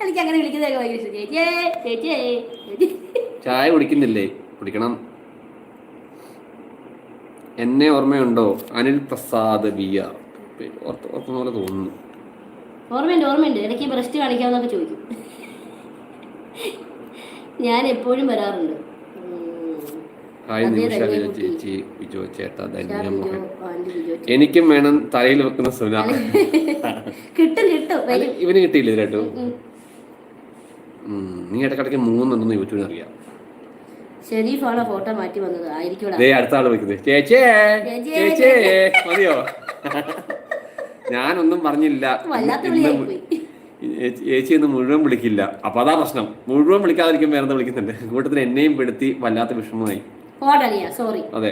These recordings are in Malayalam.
എനിക്ക് അങ്ങനെ വിളിക്കുന്നതൊക്കെ ഭയങ്കര ഇഷ്ടം. ചേച്ചിയേ ചേച്ചിയേ. ചായ കുടിക്കുന്നില്ലേ? കുടിക്കണം. എന്നെ ഓർമ്മയുണ്ടോ? അനിൽ പ്രസാദ് VR. ഓർക്കുന്ന പോലെ തോന്നുന്നു. ഓർമ്മയുണ്ട്. ഇടയ്ക്ക് ബ്രസ്റ്റ് കാണിക്കാമെന്നൊക്കെ ചോദിക്കും. ഞാൻ എപ്പോഴും വരാറുണ്ട്. ചേച്ചി, ബിജോ ചേട്ടാ, ധന്യമോഹൻ. എനിക്കും വേണം തലയിൽ വെക്കുന്ന സുന. കിട്ടും. ഇവന് കിട്ടിയില്ല കേട്ടോ. നീ ഇടക്കിടയ്ക്ക് 3 ഉണ്ടെന്ന് യൂട്യൂബിൽ അറിയാം. ഷെരീഫാണോ ഫോട്ടോ മാറ്റി വന്നത്? ആയിരിക്കും. അടുത്ത ആള് വെക്കുന്നത് ചേച്ചേ മതിയോ? ഞാനൊന്നും പറഞ്ഞില്ല. ചേച്ചി ഒന്ന് മുഴുവൻ വിളിക്കില്ല. അപ്പൊ അതാ പ്രശ്നം. മുഴുവൻ വിളിക്കാതിരിക്കും വേറെ വിളിക്കുന്നുണ്ട്. കൂട്ടത്തിൽ എന്നെയും പെടുത്തി വല്ലാത്ത വിഷമമായി. സോറി. അതെ.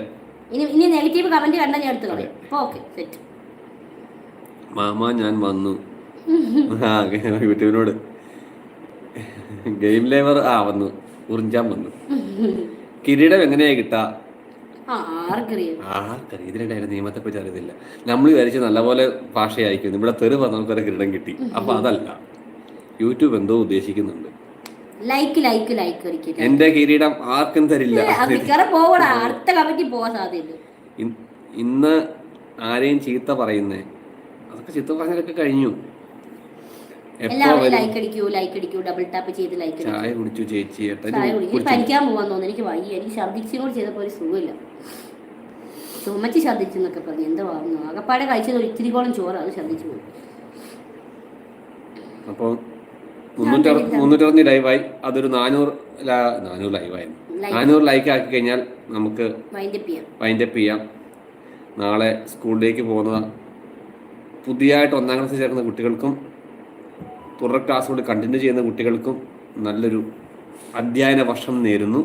ഇനി നെഗറ്റീവ് കമന്റ് കണ്ടാ ഞാൻ എടുത്തു കളയും. Okay set. മാമ ഞാൻ വന്നു. യൂട്യൂബിനോട് ഗെയിം ലേവർ വന്നു. ഉറിഞ്ചാൻ വന്നു. കിരീടം എങ്ങനെയാ കിട്ടാ? ഇതിനിടെ നിയമത്തെ പറ്റി അറിയത്തില്ല. നമ്മൾ വിചാരിച്ച് നല്ലപോലെ ഭാഷയായിരിക്കും. ഇവിടെ തെറി പറഞ്ഞ കിരീടം കിട്ടി. അപ്പൊ അതല്ല, യൂട്യൂബ് എന്തോ ഉദ്ദേശിക്കുന്നുണ്ട്. എന്റെ കിരീടം ആർക്കും തരില്ല. ഇന്ന് ആരെയും ചീത്ത പറയുന്നേ? അതൊക്കെ ചീത്ത പറഞ്ഞതൊക്കെ കഴിഞ്ഞു. ചായ കുടിച്ചു ചേച്ചി. പഠിക്കാൻ പോവാൻ തോന്നുന്നു. എനിക്ക് വയ്യ. എനിക്ക് ഛർദിച്ചിനോട് ചെയ്തപ്പോ ഒരു സുഖമില്ല. ചുമച്ച് ഛർദിച്ചെന്നൊക്കെ പറഞ്ഞു. എന്താ വാങ്ങുന്നു? അകപ്പാടെ കഴിച്ചത് ഒരു ഇത്തിരിക്കോളം ചോറ്. അത് ഛർദിച്ചു പോയി. അപ്പോൾ 360 ലൈവായി. അതൊരു 400 ലൈവായിരുന്നു. 400 ലൈക്ക് ആക്കി കഴിഞ്ഞാൽ നമുക്ക് വൈൻഡപ്പ് ചെയ്യാം. നാളെ സ്കൂളിലേക്ക് പോകുന്ന പുതിയതായിട്ട് 1ാം ക്ലാസ്സിൽ ചേർന്ന കുട്ടികൾക്കും തുടർ ക്ലാസ് കൊണ്ട് കണ്ടിന്യൂ ചെയ്യുന്ന കുട്ടികൾക്കും നല്ലൊരു അധ്യയന വർഷം നേരുന്നു.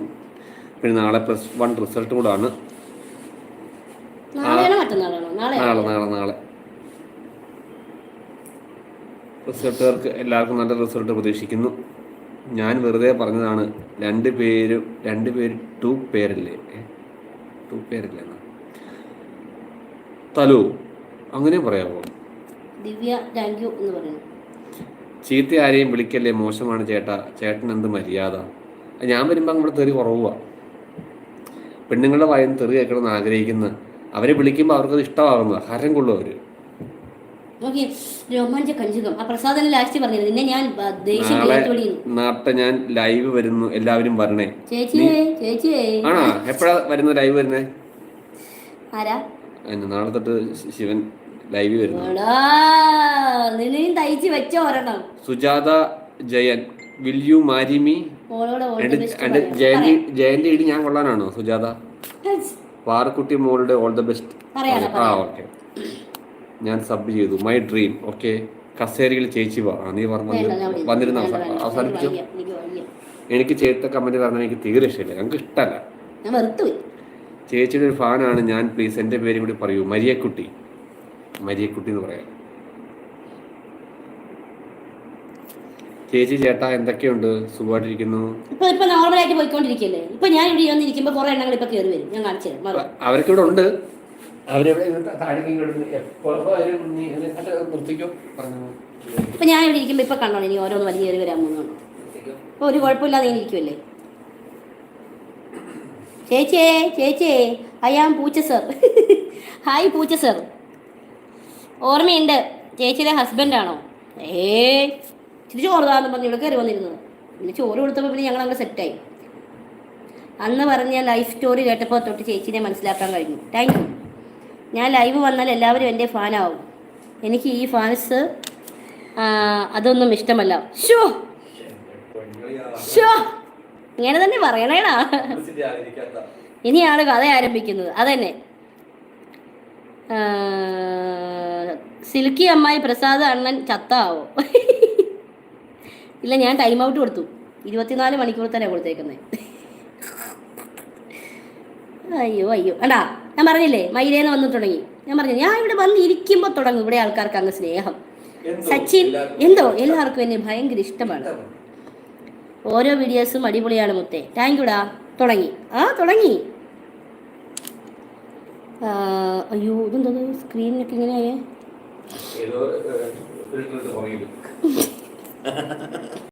പിന്നെ നാളെ +1 റിസൾട്ട് കൂടാണ്. നാളെ റിസൾട്ടുകാർക്ക് എല്ലാവർക്കും നല്ല റിസൾട്ട് പ്രതീക്ഷിക്കുന്നു. ഞാൻ വെറുതെ പറഞ്ഞതാണ്. 2 പേര് 2 പേരല്ലേ എന്നാ തലു അങ്ങനെ പറയാമോ? ദിവ്യ താങ്ക് യു എന്ന് പറയുന്നു. ചീത്ത ആരെയും വിളിക്കല്ലേ, മോശമാണ് ചേട്ടാ. ചേട്ടൻ എന്ത് മര്യാദ. ഞാൻ വരുമ്പോൾ നമ്മുടെ തെറി കുറവാ. പെണ്ണുങ്ങളുടെ വായന്ന് തെറി കേൾക്കണമെന്ന് ആഗ്രഹിക്കുന്ന അവരെ വിളിക്കുമ്പോൾ അവർക്കത് ഇഷ്ടമാകുന്ന ഹരം കൊള്ളും അവര്. നാട്ടെ ഞാൻ ലൈവ് വരുന്നു, എല്ലാവരും വരണേ. ആണോ? എപ്പോഴാ വരുന്നത്? ലൈവ് വരുന്നേ? നാളെ തൊട്ട് ശിവൻ ലൈവ് വരുന്നു. Sujatha Jayan, will you marry me? ജയന്റെ ഇടി ഞാൻ കൊള്ളാനാണോ സുജാത? പാറക്കുട്ടി മോളുടെ ഓൾ ദ ബെസ്റ്റ്. ഓക്കെ, ഞാൻ സബ് ചെയ്തു. My dream. ഓക്കെ, കസേരയിൽ ചേച്ചി വാ. നീ വന്നിരുന്ന അവസാനിപ്പിച്ചു. എനിക്ക് ചേർത്ത കമന്റ് പറഞ്ഞാൽ എനിക്ക് തീരെ ഇഷ്ടമില്ല. ഞങ്ങൾക്ക് ഇഷ്ടമല്ല. ചേച്ചിയുടെ ഒരു ഫാനാണ് ഞാൻ. പ്ലീസ് എൻ്റെ പേരും കൂടി പറയൂ. മരിയക്കുട്ടി എന്ന് പറയാം. ചേച്ചി ചേട്ടാ എന്തൊക്കെയുണ്ട്? സുഖമായിട്ടിരിക്കുന്നു. അവരൊക്കെ ഇവിടെ ഉണ്ട്. ഇപ്പൊ ഞാൻ ഇവിടെ ഇരിക്കുമ്പോ ഇപ്പൊ കണ്ടോ ഇനി ഓരോന്ന് വലിയ കയറി വരാൻ പോകുന്നു. ഇപ്പൊ ഒരു കുഴപ്പമില്ലാതെ ഇരിക്കുമല്ലേ? ചേച്ചിയേ ഐ ആം പൂച്ച സർ. ഹായ് പൂച്ച സർ. ഓർമ്മയുണ്ട്, ചേച്ചിയുടെ ഹസ്ബൻഡാണോ? ഇച്ചിരി ചോറുതാന്ന് പറഞ്ഞ് ഇവിടെ കയറി വന്നിരുന്നത്. പിന്നെ ചോറ് കൊടുത്തപ്പോൾ പിന്നെ ഞങ്ങൾ അങ്ങ് സെറ്റായി. അന്ന് പറഞ്ഞ ലൈഫ് സ്റ്റോറി കേട്ടപ്പോൾ തൊട്ട് ചേച്ചിനെ മനസ്സിലാക്കാൻ കഴിഞ്ഞു. Thank you. ഞാൻ ലൈവ് വന്നാൽ എല്ലാവരും എൻ്റെ ഫാനാവും. എനിക്ക് ഈ ഫാൻസ് അതൊന്നും ഇഷ്ടമല്ല. ഇങ്ങനെ തന്നെ പറയണേടാ. ഇനിയാണ് കഥ ആരംഭിക്കുന്നത്. അതന്നെ. സിൽക്കി അമ്മായി പ്രസാദ് അണ്ണൻ ചത്താവോ? ഇല്ല, ഞാൻ ടൈം ഔട്ട് കൊടുത്തു. 24 മണിക്കൂർ തന്നെ കൊടുത്തേക്കുന്നത്. അയ്യോ അടാ, ഞാൻ പറഞ്ഞില്ലേ മൈരേന്ന് വന്ന് തുടങ്ങി. ഞാൻ ഇവിടെ വന്ന് ഇരിക്കുമ്പോൾ തുടങ്ങും ഇവിടെ ആൾക്കാർക്ക് അങ്ങ് സ്നേഹം. സച്ചിൻ എന്തോ എല്ലാവർക്കും എന്നെ ഭയങ്കര ഇഷ്ടമാണ്. ഓരോ വീഡിയോസും അടിപൊളിയാണ് മുത്തേ. താങ്ക് യുടാ. തുടങ്ങി. അയ്യോ ഇതെന്തോ സ്ക്രീനിലൊക്കെ ഇങ്ങനെയായേ.